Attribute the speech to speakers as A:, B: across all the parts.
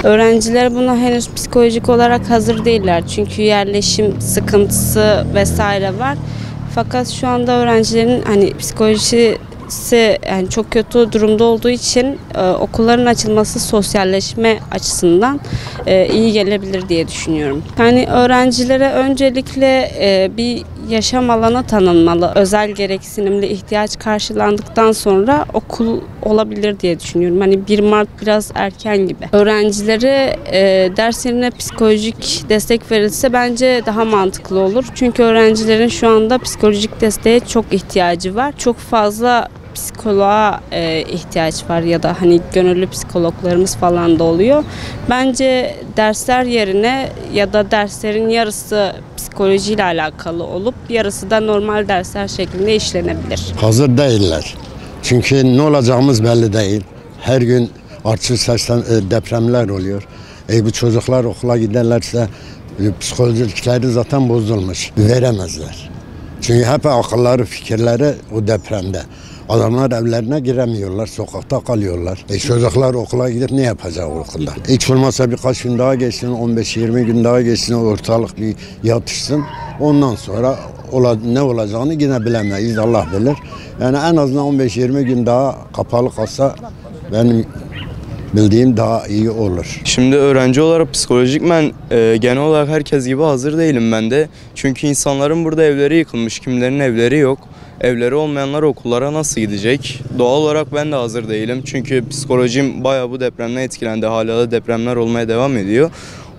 A: Öğrenciler buna henüz psikolojik olarak hazır değiller. Çünkü yerleşim sıkıntısı vesaire var. Fakat şu anda öğrencilerin psikolojisi yani çok kötü durumda olduğu için okulların açılması sosyalleşme açısından iyi gelebilir diye düşünüyorum. Öğrencilere öncelikle bir yaşam alanı tanınmalı. Özel gereksinimli ihtiyaç karşılandıktan sonra okul olabilir diye düşünüyorum. 1 Mart biraz erken gibi. Öğrencilere ders yerine psikolojik destek verilse bence daha mantıklı olur. Çünkü öğrencilerin şu anda psikolojik desteğe çok ihtiyacı var. Çok fazla psikoloğa ihtiyaç var ya da gönüllü psikologlarımız falan da oluyor. Bence dersler yerine ya da derslerin yarısı psikolojiyle alakalı olup yarısı da normal dersler şeklinde işlenebilir.
B: Hazır değiller. Çünkü ne olacağımız belli değil. Her gün artçı sesten depremler oluyor. Bu çocuklar okula giderlerse psikolojikleri zaten bozulmuş. Veremezler. Çünkü hep akılları, fikirleri o depremde. Adamlar evlerine giremiyorlar, sokakta kalıyorlar. Çocuklar okula gidip ne yapacak okulda? Hiç olmazsa birkaç gün daha geçsin, 15-20 gün daha geçsin, ortalık bir yatışsın. Ondan sonra ne olacağını yine bilemeyiz, Allah bilir. Yani en azından 15-20 gün daha kapalı kalsa benim bildiğim daha iyi olur.
C: Şimdi öğrenci olarak psikolojikmen genel olarak herkes gibi hazır değilim ben de. Çünkü insanların burada evleri yıkılmış, kimlerin evleri yok. Evleri olmayanlar okullara nasıl gidecek? Doğal olarak ben de hazır değilim. Çünkü psikolojim bayağı bu depremden etkilendi. Hala da depremler olmaya devam ediyor.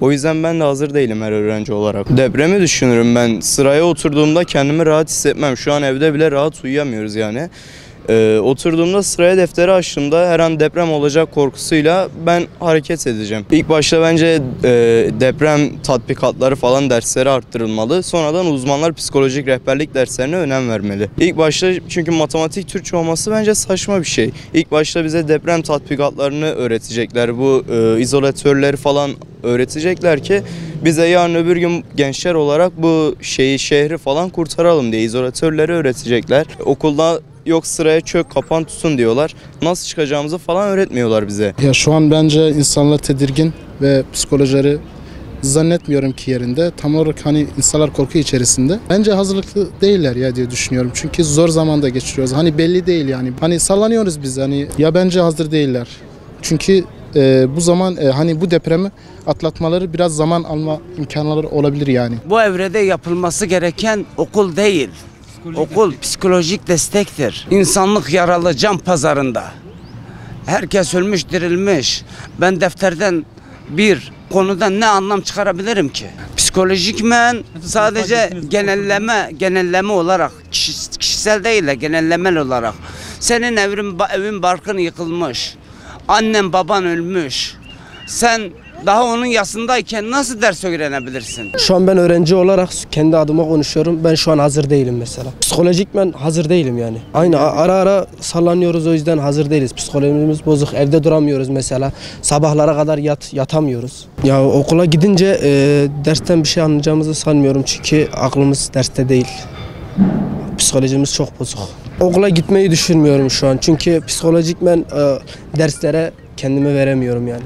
C: O yüzden ben de hazır değilim her öğrenci olarak. Depremi düşünürüm ben. Sıraya oturduğumda kendimi rahat hissetmem. Şu an evde bile rahat uyuyamıyoruz yani. Oturduğumda sıraya defteri açtığımda her an deprem olacak korkusuyla ben hareket edeceğim. İlk başta bence deprem tatbikatları falan dersleri arttırılmalı. Sonradan uzmanlar psikolojik rehberlik derslerine önem vermeli. İlk başta çünkü matematik Türkçe olması bence saçma bir şey. İlk başta bize deprem tatbikatlarını öğretecekler. Bu izolatörleri falan öğretecekler ki bize yarın öbür gün gençler olarak bu şehri falan kurtaralım diye izolatörleri öğretecekler. Okulda yok sıraya çök kapan tutun diyorlar. Nasıl çıkacağımızı falan öğretmiyorlar bize.
D: Ya şu an bence insanlar tedirgin ve psikolojileri zannetmiyorum ki yerinde. Tam olarak insanlar korku içerisinde. Bence hazırlıklı değiller ya diye düşünüyorum. Çünkü zor zamanda geçiriyoruz. Belli değil yani. Sallanıyoruz biz ya bence hazır değiller. Çünkü bu zaman bu depremi atlatmaları biraz zaman alma imkanları olabilir yani.
E: Bu evrede yapılması gereken okul değil. Okul psikolojik destektir. İnsanlık yaralı can pazarında. Herkes ölmüş, dirilmiş. Ben defterden bir konudan ne anlam çıkarabilirim ki? Psikolojikmen sadece genelleme olarak, kişisel değil de genellemel olarak. Senin evin barkın yıkılmış. Annen baban ölmüş. Sen daha onun yaşındayken nasıl ders öğrenebilirsin?
F: Şu an ben öğrenci olarak kendi adıma konuşuyorum. Ben şu an hazır değilim mesela. Psikolojik ben hazır değilim yani. Aynı ara sallanıyoruz, o yüzden hazır değiliz. Psikolojimiz bozuk, evde duramıyoruz mesela. Sabahlara kadar yatamıyoruz. Ya okula gidince dersten bir şey anlayacağımızı sanmıyorum. Çünkü aklımız derste değil. Psikolojimiz çok bozuk. Okula gitmeyi düşünmüyorum şu an. Çünkü psikolojik ben derslere kendimi veremiyorum yani.